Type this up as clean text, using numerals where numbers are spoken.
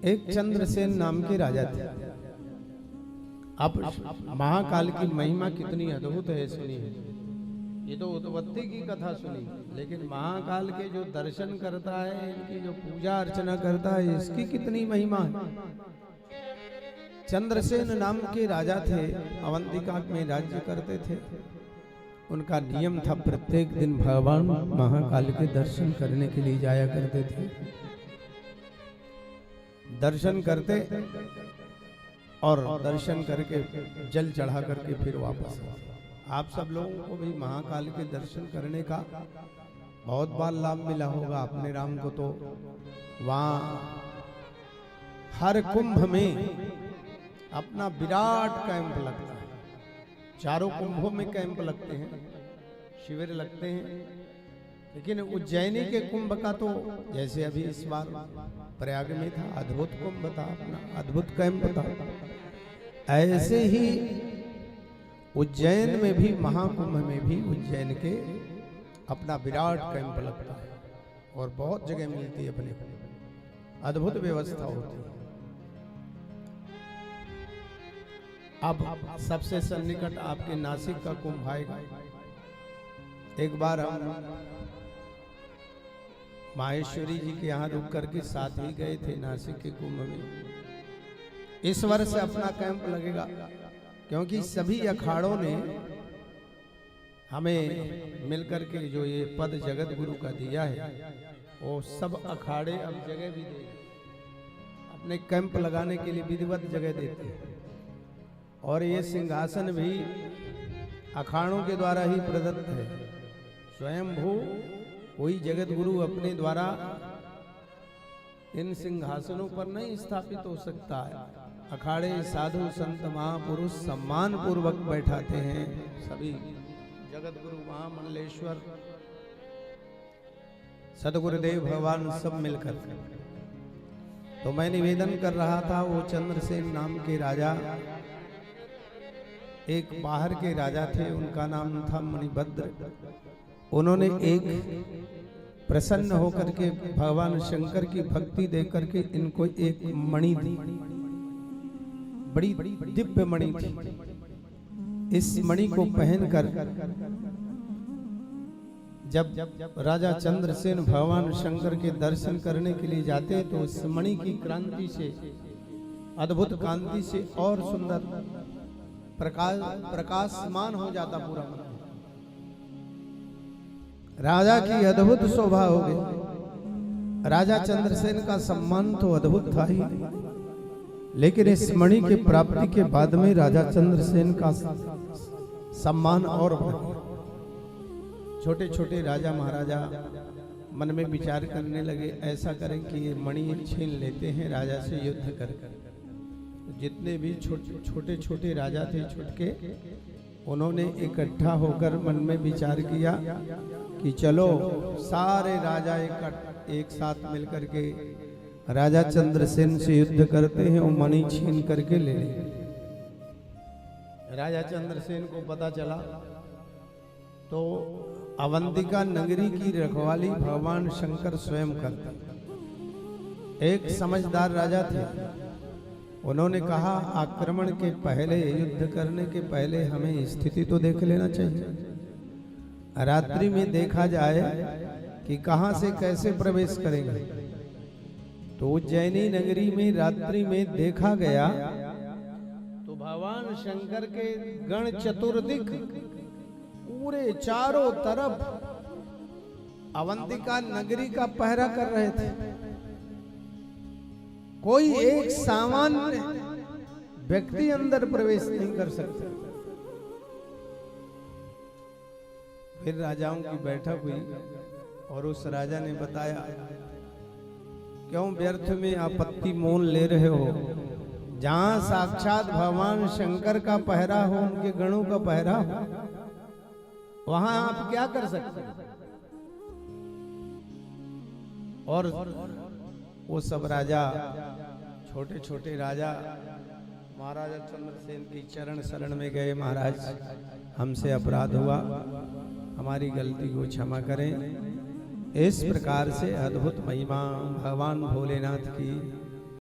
एक चंद्रसेन नाम के राजा थे। अब महाकाल की महिमा कितनी अद्भुत है सुनिए। ये तो उत्पत्ति की कथा सुनी, लेकिन महाकाल के जो दर्शन करता है, इनकी जो पूजा अर्चना करता है, इसकी कितनी महिमा है। चंद्रसेन नाम के राजा थे, अवंतिका में राज्य करते थे। उनका नियम था प्रत्येक दिन भगवान महाकाल के दर्शन करने के लिए जाया करते थे। दर्शन करते और दर्शन करके जल चढ़ा करके फिर वापस आते। आप सब लोगों को भी महाकाल के दर्शन करने का बहुत बार लाभ मिला होगा। अपने राम को तो वहाँ हर कुंभ में अपना विराट कैंप लगता है। चारों कुंभों में कैंप लगते हैं, शिविर लगते हैं। लेकिन उज्जैनी के कुंभ का तो जैसे अभी इस बार प्रयाग में था, अद्भुत कुंभ था, अपना अद्भुत कैंप था। ऐसे ही उज्जैन में भी, महाकुंभ में भी उज्जैन के अपना विराट कैंप लगता है और बहुत जगह मिलती है अपने को, अद्भुत व्यवस्था होती है। अब सबसे सन्निकट आपके नासिक का कुंभ आएगा। एक बार हम माहेश्वरी जी के यहाँ रुक करके साथ ही गए थे नासिक के कुंभ में। इस वर्ष अपना कैंप लगेगा, क्योंकि सभी अखाड़ों ने हमें मिलकर के जो ये पद जगत गुरु का दिया है, वो सब अखाड़े अब जगह भी दे अपने कैंप लगाने के लिए विधिवत जगह देते हैं। और ये सिंहासन भी अखाड़ों के द्वारा ही प्रदत्त है। स्वयंभू कोई जगत गुरु अपने द्वारा इन सिंहासनों पर नहीं स्थापित हो सकता है। अखाड़े साधु संत महापुरुष सम्मान पूर्वक बैठाते हैं। सभी जगत गुरु महामंडलेश्वर सदगुरुदेव भगवान सब मिलकर। तो मैं निवेदन कर रहा था, वो चंद्रसेन नाम के राजा एक बाहर के राजा थे, उनका नाम था मणिभद्र। उन्होंने एक प्रसन्न होकर के भगवान शंकर की भक्ति देकर के इनको एक मणि दी, बड़ी दिव्य मणि थी। इस मणि को पहनकर जब राजा चंद्रसेन भगवान शंकर के दर्शन करने के लिए जाते, तो इस मणि की क्रांति से, अद्भुत कांति से और सुंदर प्रकाशमान हो जाता पूरा मन। राजा की अद्भुत शोभा हो गई। राजा चंद्रसेन का सम्मान तो अद्भुत था ही, लेकिन इस मणि के प्राप्ति के बाद में राजा चंद्रसेन का सम्मान और बढ़ा। छोटे छोटे राजा महाराजा मन में विचार करने लगे, ऐसा करें कि ये मणि छीन लेते हैं राजा से युद्ध कर। जितने भी छोटे छोटे राजा थे छुटके, उन्होंने इकट्ठा होकर मन में विचार किया कि चलो सारे राजा एक साथ मिलकर के राजा चंद्रसेन से युद्ध करते हैं और मणि छीन करके ले लेंगे। राजा चंद्रसेन को पता चला तो अवंतिका नगरी की रखवाली भगवान शंकर स्वयं करते। एक समझदार राजा थे, उन्होंने कहा आक्रमण के पहले, युद्ध करने के पहले हमें स्थिति तो देख लेना चाहिए। रात्रि में देखा जाए कि कहां से कैसे प्रवेश करेंगे। तो उज्जैनी नगरी में रात्रि में देखा गया तो भगवान शंकर के गण चतुर्दिक पूरे चारों तरफ अवंतिका नगरी का पहरा कर रहे थे। कोई एक सामान्य व्यक्ति अंदर प्रवेश नहीं कर सकता। फिर राजाओं की बैठक हुई और उस राजा ने बताया, क्यों व्यर्थ में आपत्ति मोल ले रहे हो? जहां साक्षात भगवान शंकर का पहरा हो, उनके गणों का पहरा हो, वहां आप क्या कर सकते हैं? और वो सब राजा, छोटे छोटे राजा महाराजा चंद्रसेन की चरण शरण में गए। महाराज, हमसे अपराध हुआ, हमारी गलती को क्षमा करें। इस प्रकार से अद्भुत महिमा भगवान भोलेनाथ की